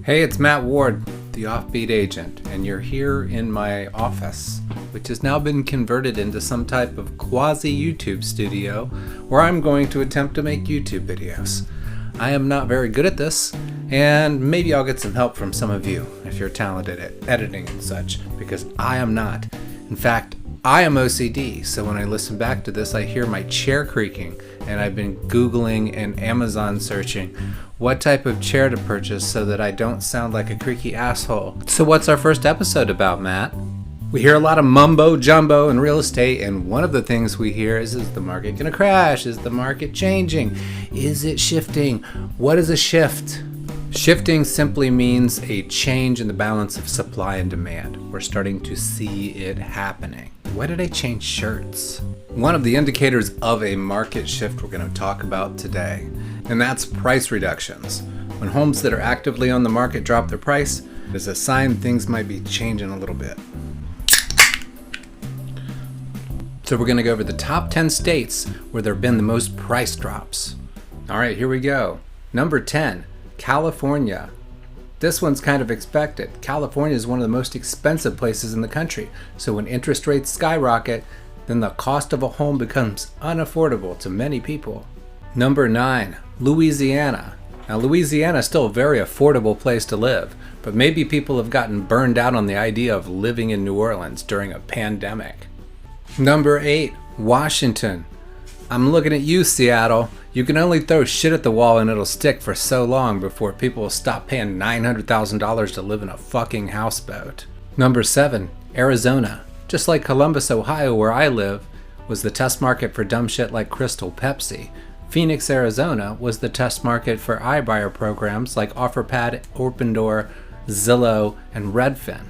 Hey, it's Matt Ward, the Offbeat Agent, and you're here in my office, which has now been converted into some type of quasi-YouTube studio where I'm going to attempt to make YouTube videos. I am not very good at this, and maybe I'll get some help from some of you if you're talented at editing and such, because I am not. In fact, I am OCD, so when I listen back to this, I hear my chair creaking, and I've been Googling and Amazon searching what type of chair to purchase so that I don't sound like a creaky asshole. So what's our first episode about, Matt? We hear a lot of mumbo jumbo in real estate, and one of the things we hear is the market gonna crash? Is the market changing? Is it shifting? What is a shift? Shifting simply means a change in the balance of supply and demand. We're starting to see it happening. Why did I change shirts? One of the indicators of a market shift we're going to talk about today, and that's price reductions. When homes that are actively on the market drop their price, it is a sign things might be changing a little bit. So we're going to go over the top 10 states where there have been the most price drops. All right, here we go. Number 10. California. This one's kind of expected. California is one of the most expensive places in the country. So when interest rates skyrocket, then the cost of a home becomes unaffordable to many people. Number 9, Louisiana. Now Louisiana is still a very affordable place to live, but maybe people have gotten burned out on the idea of living in New Orleans during a pandemic. Number 8, Washington. I'm looking at you, Seattle. You can only throw shit at the wall and it'll stick for so long before people will stop paying $900,000 to live in a fucking houseboat. Number 7, Arizona. Just like Columbus, Ohio, where I live, was the test market for dumb shit like Crystal Pepsi, Phoenix, Arizona was the test market for iBuyer programs like OfferPad, Opendoor, Zillow, and Redfin.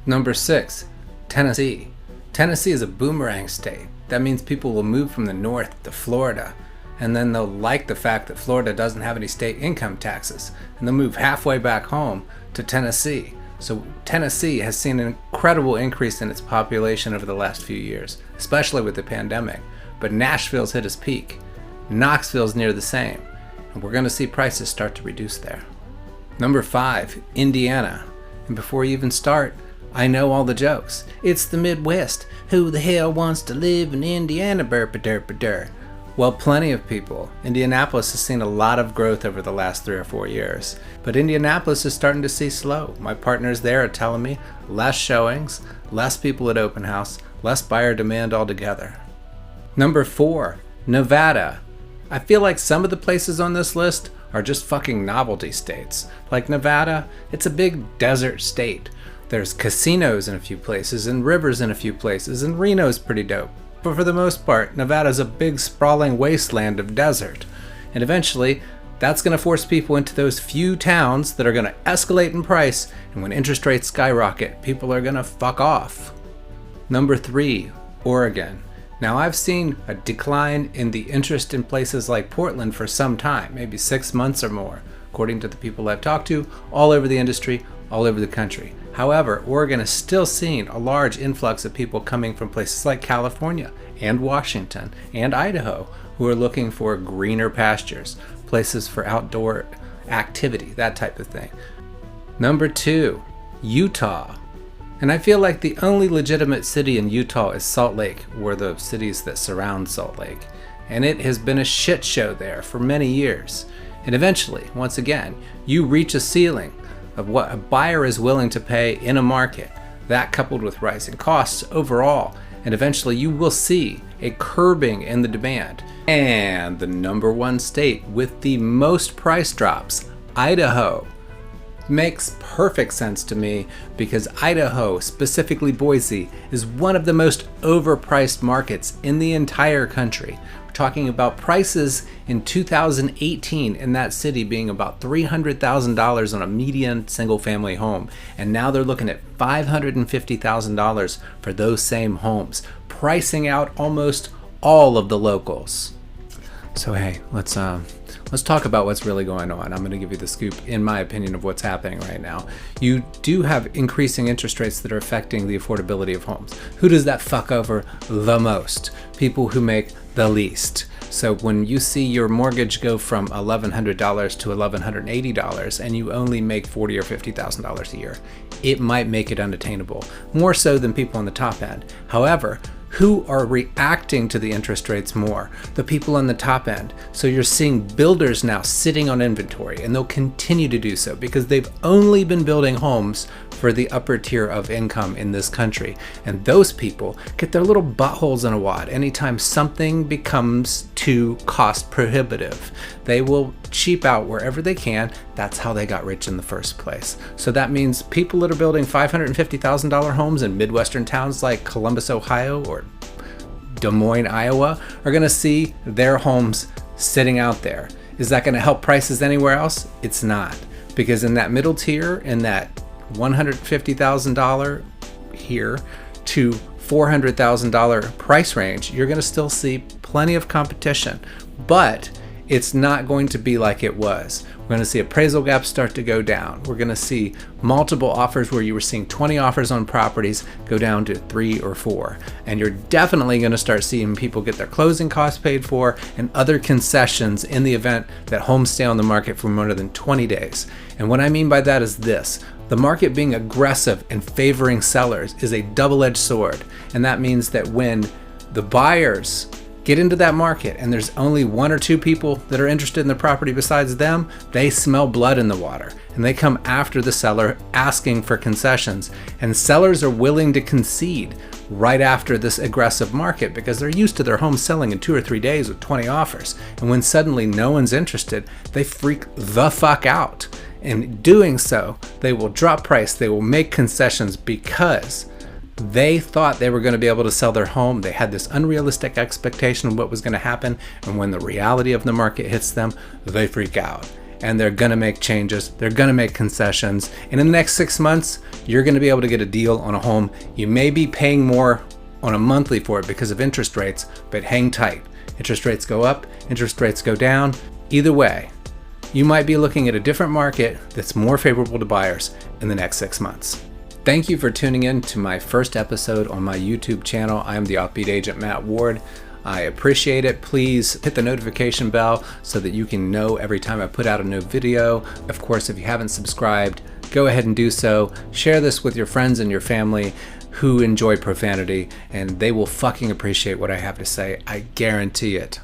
Number 6, Tennessee. Tennessee is a boomerang state. That means people will move from the north to Florida, and then they'll like the fact that Florida doesn't have any state income taxes, and they'll move halfway back home to Tennessee. So Tennessee has seen an incredible increase in its population over the last few years, especially with the pandemic. But Nashville's hit its peak. Knoxville's near the same, and we're going to see prices start to reduce there. Number 5, Indiana. And before you even start, I know all the jokes. It's the Midwest. Who the hell wants to live in Indiana? Well, plenty of people. Indianapolis has seen a lot of growth over the last 3 or 4 years. But Indianapolis is starting to see slow. My partners there are telling me less showings, less people at open house, less buyer demand altogether. Number 4, Nevada. I feel like some of the places on this list are just fucking novelty states. Like Nevada, it's a big desert state. There's casinos in a few places, and rivers in a few places, and Reno's pretty dope. But for the most part, Nevada's a big sprawling wasteland of desert. And eventually, that's going to force people into those few towns that are going to escalate in price, and when interest rates skyrocket, people are going to fuck off. Number 3, Oregon. Now I've seen a decline in the interest in places like Portland for some time, maybe 6 months or more, according to the people I've talked to, all over the industry, all over the country. However, Oregon is still seeing a large influx of people coming from places like California and Washington and Idaho who are looking for greener pastures, places for outdoor activity, that type of thing. Number 2, Utah. And I feel like the only legitimate city in Utah is Salt Lake, or the cities that surround Salt Lake. And it has been a shit show there for many years. And eventually, once again, you reach a ceiling of what a buyer is willing to pay in a market, that coupled with rising costs overall, and eventually you will see a curbing in the demand. And the number 1 state with the most price drops, Idaho. Makes perfect sense to me because Idaho, specifically Boise, is one of the most overpriced markets in the entire country. Talking about prices in 2018 in that city being about $300,000 on a median single-family home, and now they're looking at $550,000 for those same homes, pricing out almost all of the locals. So hey, let's talk about what's really going on. I'm going to give you the scoop, in my opinion, of what's happening right now. You do have increasing interest rates that are affecting the affordability of homes. Who does that fuck over the most? People who make the least. So when you see your mortgage go from $1,100 to $1,180 and you only make $40,000 or $50,000 a year, it might make it unattainable, more so than people on the top end. However, who are reacting to the interest rates more? The people on the top end. So you're seeing builders now sitting on inventory, and they'll continue to do so because they've only been building homes for the upper tier of income in this country. And those people get their little buttholes in a wad anytime something becomes too cost prohibitive. They will cheap out wherever they can. That's how they got rich in the first place. So that means people that are building $550,000 homes in Midwestern towns like Columbus, Ohio, or Des Moines, Iowa, are gonna see their homes sitting out there. Is that gonna help prices anywhere else? It's not. Because in that middle tier, in that $150,000 here to $400,000 price range, you're gonna still see plenty of competition, but it's not going to be like it was. We're going to see appraisal gaps start to go down. We're going to see multiple offers where you were seeing 20 offers on properties go down to 3 or 4. And you're definitely going to start seeing people get their closing costs paid for and other concessions in the event that homes stay on the market for more than 20 days. And what I mean by that is this. The market being aggressive and favoring sellers is a double-edged sword. And that means that when the buyers get into that market and there's only 1 or 2 people that are interested in the property besides them, they smell blood in the water and they come after the seller asking for concessions. And sellers are willing to concede right after this aggressive market because they're used to their home selling in 2 or 3 days with 20 offers. And when suddenly no one's interested, they freak the fuck out. In doing so, they will drop price, they will make concessions because they thought they were going to be able to sell their home. They had this unrealistic expectation of what was going to happen. And when the reality of the market hits them, they freak out. And they're going to make changes. They're going to make concessions. And in the next 6 months, you're going to be able to get a deal on a home. You may be paying more on a monthly for it because of interest rates, but hang tight. Interest rates go up, interest rates go down. Either way, you might be looking at a different market that's more favorable to buyers in the next 6 months. Thank you for tuning in to my first episode on my YouTube channel. I am the Offbeat Agent, Matt Ward. I appreciate it. Please hit the notification bell so that you can know every time I put out a new video. Of course, if you haven't subscribed, go ahead and do so. Share this with your friends and your family who enjoy profanity, and they will fucking appreciate what I have to say. I guarantee it.